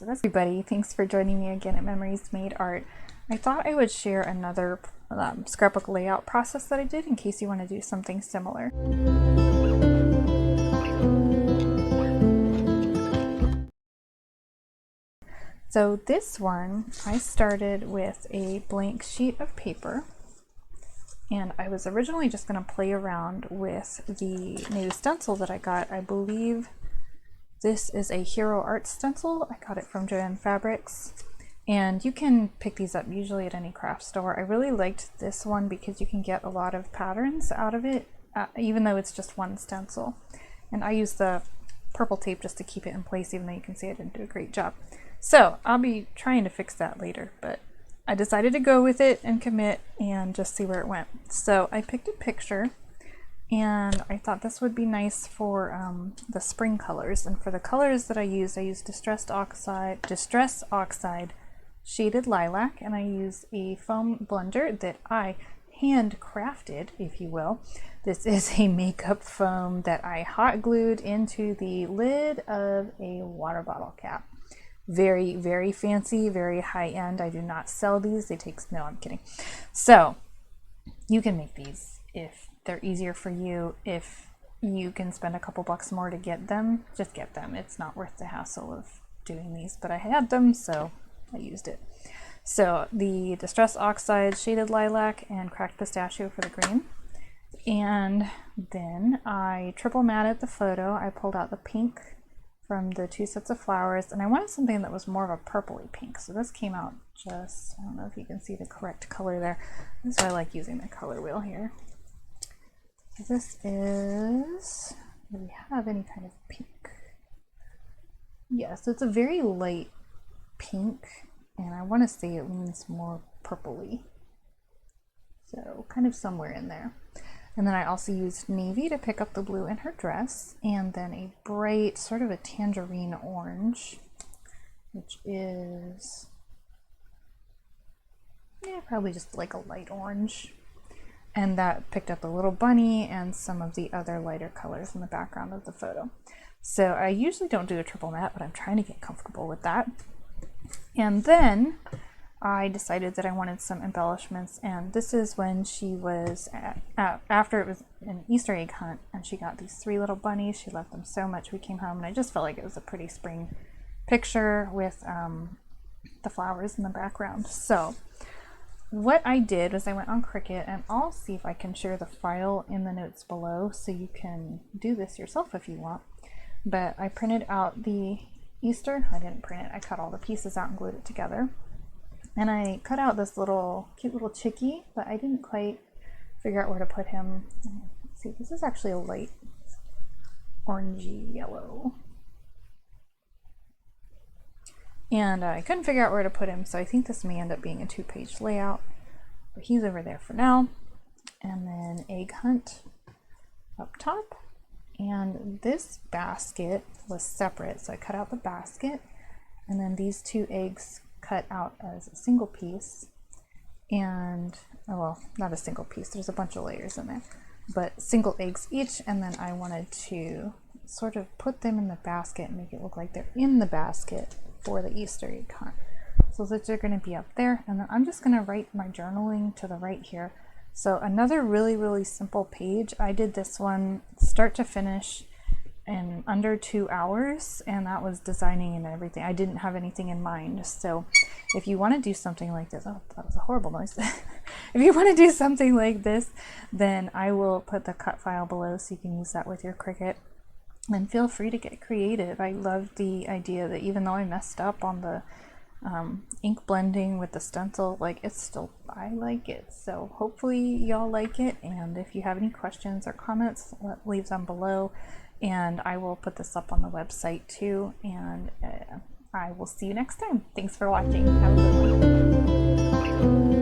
So that's everybody. Thanks for joining me again at Memories Made Art. I thought I would share another scrapbook layout process that I did in case you want to do something similar. So this one, I started with a blank sheet of paper, and I was originally just going to play around with the new stencil that I got. I believe this is a Hero Art stencil. I got it from Joann Fabrics, and you can pick these up usually at any craft store. I really liked this one because you can get a lot of patterns out of it, even though it's just one stencil. And I use the purple tape just to keep it in place, even though you can see I didn't do a great job. So I'll be trying to fix that later, but I decided to go with it and commit and just see where it went. So I picked a picture, and I thought this would be nice for the spring colors. And for the colors that I used Distress Oxide Shaded Lilac, and I used a foam blender that I handcrafted, if you will. This is a makeup foam that I hot glued into the lid of a water bottle cap. Very, very fancy, very high end. I do not sell these. No, I'm kidding. So you can make these if they're easier for you. If you can spend a couple bucks more to get them, just get them. It's not worth the hassle of doing these, but I had them, so I used it. So the Distress Oxide Shaded Lilac and Cracked Pistachio for the green. And then I triple matted the photo. I pulled out the pink from the two sets of flowers, and I wanted something that was more of a purpley pink. So this came out just, I don't know if you can see the correct color there. This is why I like using the color wheel here. So this is, do we have any kind of pink? Yes, it's a very light pink, and I want to say it leans more purpley. So kind of somewhere in there. And then I also used navy to pick up the blue in her dress, and then a bright sort of a tangerine orange, which is, yeah, probably just like a light orange. And that picked up a little bunny and some of the other lighter colors in the background of the photo. So I usually don't do a triple matte, but I'm trying to get comfortable with that. And then I decided that I wanted some embellishments, and this is when she was after it was an Easter egg hunt, and she got these 3 little bunnies. She loved them so much. We came home, and I just felt like it was a pretty spring picture with the flowers in the background. So what I did was I went on Cricut, and I'll see if I can share the file in the notes below so you can do this yourself if you want. But I printed out the Easter, I didn't print it, I cut all the pieces out and glued it together. And I cut out this cute little chickie, but I didn't quite figure out where to put him. Let's see, this is actually a light orangey yellow. And I couldn't figure out where to put him, so I think this may end up being a 2-page layout. But he's over there for now. And then Egg Hunt up top. And this basket was separate, so I cut out the basket, and then these 2 eggs cut out as a single piece, and well, not a single piece, there's a bunch of layers in there, but single eggs each. And then I wanted to sort of put them in the basket and make it look like they're in the basket for the Easter egg hunt. So those are going to be up there, and then I'm just going to write my journaling to the right here. So another really, really simple page. I did this one start to finish in under 2 hours, and that was designing and everything. I didn't have anything in mind. So if you want to do something like this, oh, that was a horrible noise. If you want to do something like this, then I will put the cut file below so you can use that with your Cricut. And feel free to get creative. I love the idea that even though I messed up on the ink blending with the stencil, like I like it. So hopefully y'all like it, and if you have any questions or comments, leave them below, and I will put this up on the website too, and I will see you next time. Thanks for watching. Have a good one.